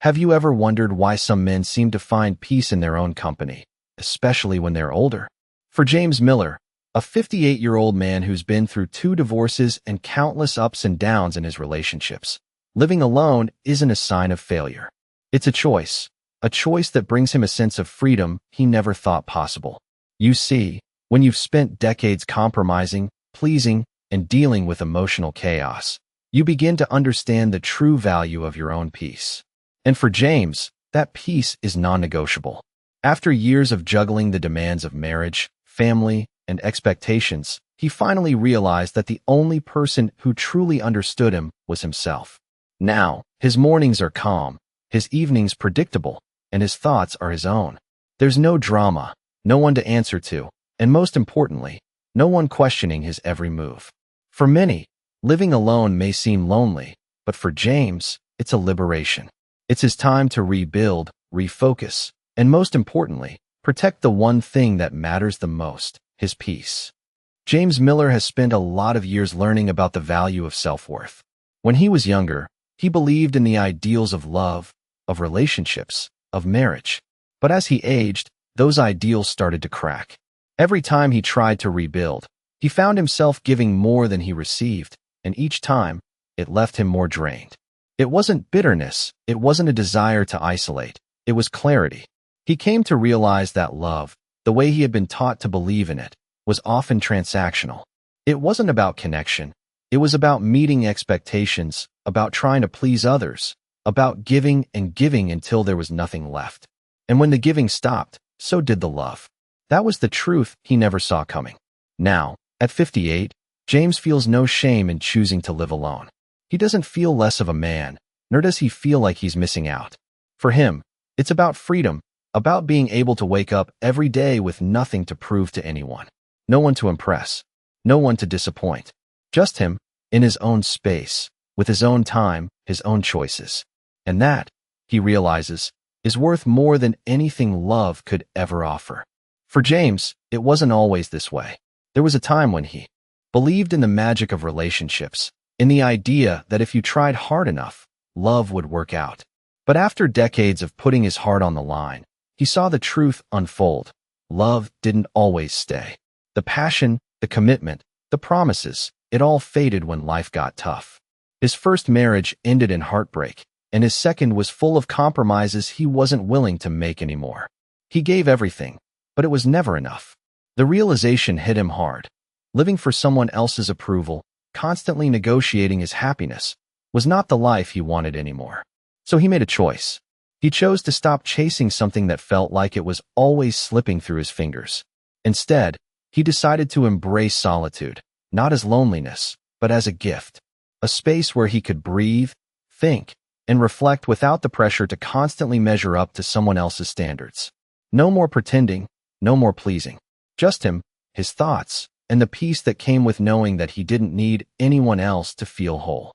Have you ever wondered why some men seem to find peace in their own company, especially when they're older? For James Miller, a 58-year-old man who's been through 2 divorces and countless ups and downs in his relationships, living alone isn't a sign of failure. It's a choice that brings him a sense of freedom he never thought possible. You see, when you've spent decades compromising, pleasing, and dealing with emotional chaos, you begin to understand the true value of your own peace. And for James, that peace is non-negotiable. After years of juggling the demands of marriage, family, and expectations, he finally realized that the only person who truly understood him was himself. Now, his mornings are calm, his evenings predictable, and his thoughts are his own. There's no drama, no one to answer to, and most importantly, no one questioning his every move. For many, living alone may seem lonely, but for James, it's a liberation. It's his time to rebuild, refocus, and most importantly, protect the one thing that matters the most, his peace. James Miller has spent a lot of years learning about the value of self-worth. When he was younger, he believed in the ideals of love, of relationships, of marriage. But as he aged, those ideals started to crack. Every time he tried to rebuild, he found himself giving more than he received, and each time, it left him more drained. It wasn't bitterness, it wasn't a desire to isolate, it was clarity. He came to realize that love, the way he had been taught to believe in it, was often transactional. It wasn't about connection, it was about meeting expectations, about trying to please others, about giving and giving until there was nothing left. And when the giving stopped, so did the love. That was the truth he never saw coming. Now, at 58, James feels no shame in choosing to live alone. He doesn't feel less of a man, nor does he feel like he's missing out. For him, it's about freedom, about being able to wake up every day with nothing to prove to anyone. No one to impress, no one to disappoint. Just him, in his own space, with his own time, his own choices. And that, he realizes, is worth more than anything love could ever offer. For James, it wasn't always this way. There was a time when he believed in the magic of relationships, in the idea that if you tried hard enough, love would work out. But after decades of putting his heart on the line, he saw the truth unfold. Love didn't always stay. The passion, the commitment, the promises, it all faded when life got tough. His first marriage ended in heartbreak, and his second was full of compromises he wasn't willing to make anymore. He gave everything, but it was never enough. The realization hit him hard. Living for someone else's approval, constantly negotiating his happiness, was not the life he wanted anymore. So he made a choice. He chose to stop chasing something that felt like it was always slipping through his fingers. Instead, he decided to embrace solitude, not as loneliness, but as a gift. A space where he could breathe, think, and reflect without the pressure to constantly measure up to someone else's standards. No more pretending, no more pleasing. Just him, his thoughts, and the peace that came with knowing that he didn't need anyone else to feel whole.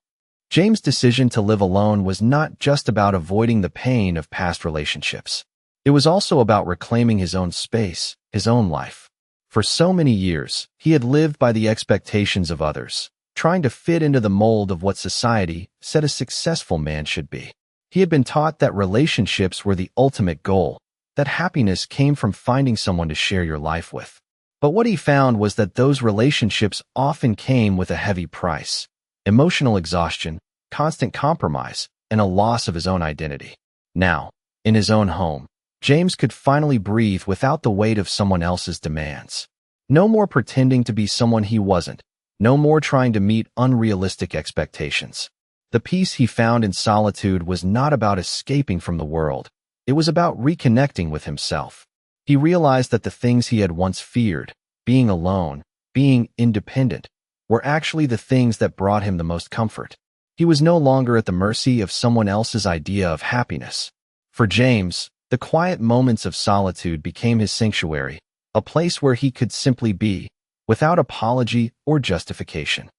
James' decision to live alone was not just about avoiding the pain of past relationships. It was also about reclaiming his own space, his own life. For so many years, he had lived by the expectations of others, trying to fit into the mold of what society said a successful man should be. He had been taught that relationships were the ultimate goal, that happiness came from finding someone to share your life with. But what he found was that those relationships often came with a heavy price: emotional exhaustion, constant compromise, and a loss of his own identity. Now, in his own home, James could finally breathe without the weight of someone else's demands. No more pretending to be someone he wasn't, no more trying to meet unrealistic expectations. The peace he found in solitude was not about escaping from the world. It was about reconnecting with himself. He realized that the things he had once feared, being alone, being independent, were actually the things that brought him the most comfort. He was no longer at the mercy of someone else's idea of happiness. For James, the quiet moments of solitude became his sanctuary, a place where he could simply be, without apology or justification.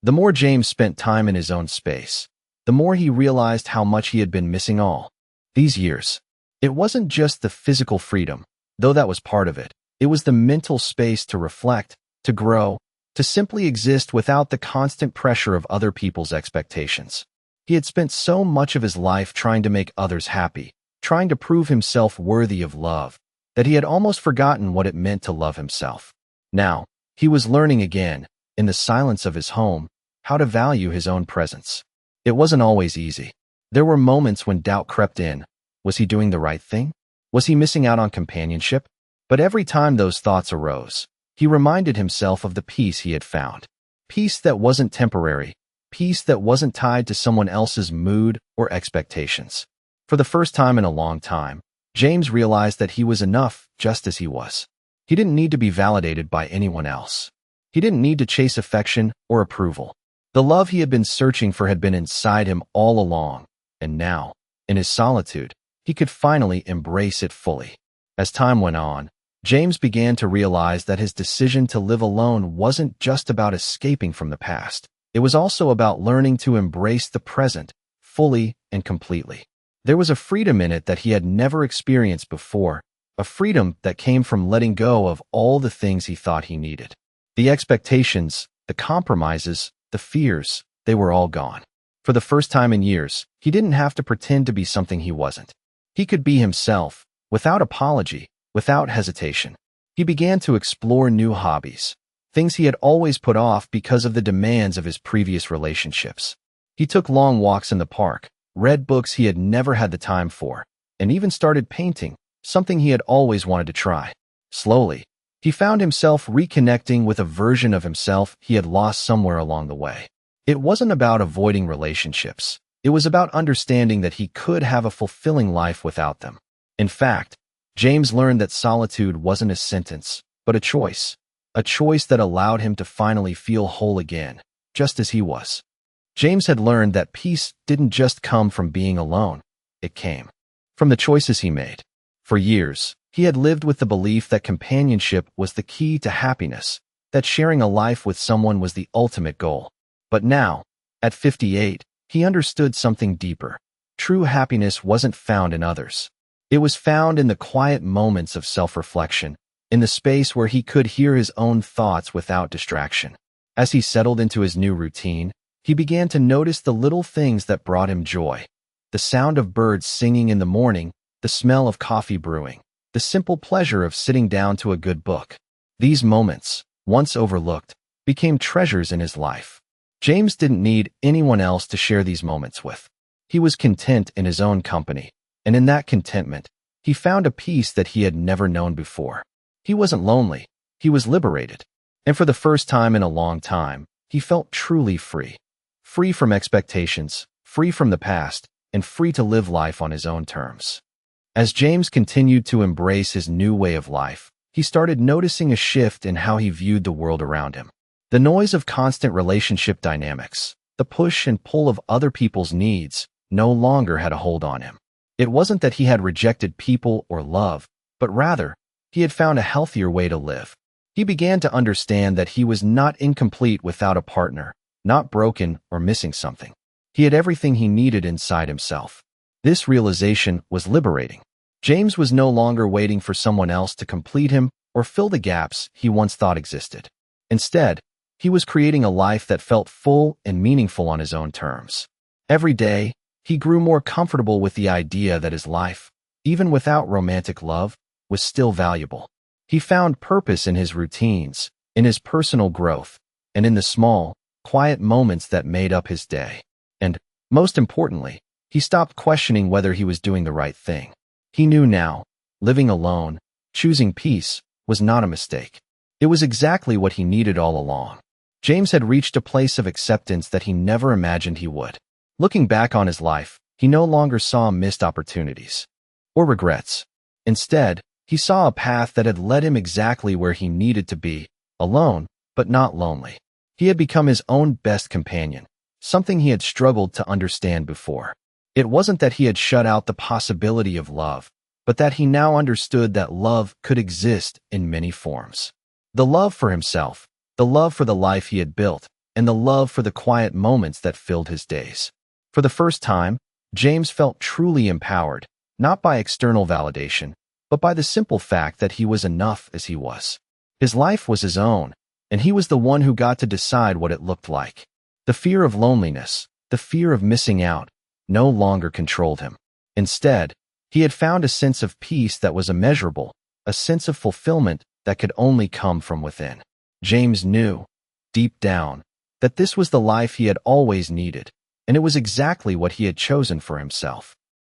The more James spent time in his own space, the more he realized how much he had been missing all these years. It wasn't just the physical freedom, though that was part of it. It was the mental space to reflect, to grow, to simply exist without the constant pressure of other people's expectations. He had spent so much of his life trying to make others happy, trying to prove himself worthy of love, that he had almost forgotten what it meant to love himself. Now, he was learning again, in the silence of his home, how to value his own presence. It wasn't always easy. There were moments when doubt crept in. Was he doing the right thing? Was he missing out on companionship? But every time those thoughts arose, he reminded himself of the peace he had found. Peace that wasn't temporary, peace that wasn't tied to someone else's mood or expectations. For the first time in a long time, James realized that he was enough just as he was. He didn't need to be validated by anyone else. He didn't need to chase affection or approval. The love he had been searching for had been inside him all along, and now, in his solitude, he could finally embrace it fully. As time went on, James began to realize that his decision to live alone wasn't just about escaping from the past. It was also about learning to embrace the present, fully and completely. There was a freedom in it that he had never experienced before, a freedom that came from letting go of all the things he thought he needed. The expectations, the compromises, the fears, they were all gone. For the first time in years, he didn't have to pretend to be something he wasn't. He could be himself, without apology, without hesitation. He began to explore new hobbies, things he had always put off because of the demands of his previous relationships. He took long walks in the park, read books he had never had the time for, and even started painting, something he had always wanted to try. Slowly, he found himself reconnecting with a version of himself he had lost somewhere along the way. It wasn't about avoiding relationships. It was about understanding that he could have a fulfilling life without them. In fact, James learned that solitude wasn't a sentence, but a choice that allowed him to finally feel whole again, just as he was. James had learned that peace didn't just come from being alone. It came from the choices he made. For years, he had lived with the belief that companionship was the key to happiness, that sharing a life with someone was the ultimate goal. But now, at 58, he understood something deeper. True happiness wasn't found in others. It was found in the quiet moments of self-reflection, in the space where he could hear his own thoughts without distraction. As he settled into his new routine, he began to notice the little things that brought him joy. The sound of birds singing in the morning, the smell of coffee brewing, the simple pleasure of sitting down to a good book. These moments, once overlooked, became treasures in his life. James didn't need anyone else to share these moments with. He was content in his own company, and in that contentment, he found a peace that he had never known before. He wasn't lonely, he was liberated. And for the first time in a long time, he felt truly free. Free from expectations, free from the past, and free to live life on his own terms. As James continued to embrace his new way of life, he started noticing a shift in how he viewed the world around him. The noise of constant relationship dynamics, the push and pull of other people's needs, no longer had a hold on him. It wasn't that he had rejected people or love, but rather, he had found a healthier way to live. He began to understand that he was not incomplete without a partner, not broken or missing something. He had everything he needed inside himself. This realization was liberating. James was no longer waiting for someone else to complete him or fill the gaps he once thought existed. Instead, he was creating a life that felt full and meaningful on his own terms. Every day, he grew more comfortable with the idea that his life, even without romantic love, was still valuable. He found purpose in his routines, in his personal growth, and in the small, quiet moments that made up his day. And, most importantly, he stopped questioning whether he was doing the right thing. He knew now, living alone, choosing peace, was not a mistake. It was exactly what he needed all along. James had reached a place of acceptance that he never imagined he would. Looking back on his life, he no longer saw missed opportunities or regrets. Instead, he saw a path that had led him exactly where he needed to be, alone, but not lonely. He had become his own best companion, something he had struggled to understand before. It wasn't that he had shut out the possibility of love, but that he now understood that love could exist in many forms. The love for himself, the love for the life he had built, and the love for the quiet moments that filled his days. For the first time, James felt truly empowered, not by external validation, but by the simple fact that he was enough as he was. His life was his own, and he was the one who got to decide what it looked like. The fear of loneliness, The fear of missing out no longer controlled him. Instead, he had found a sense of peace that was immeasurable, a sense of fulfillment that could only come from within. James knew, deep down, that this was the life he had always needed, and it was exactly what he had chosen for himself.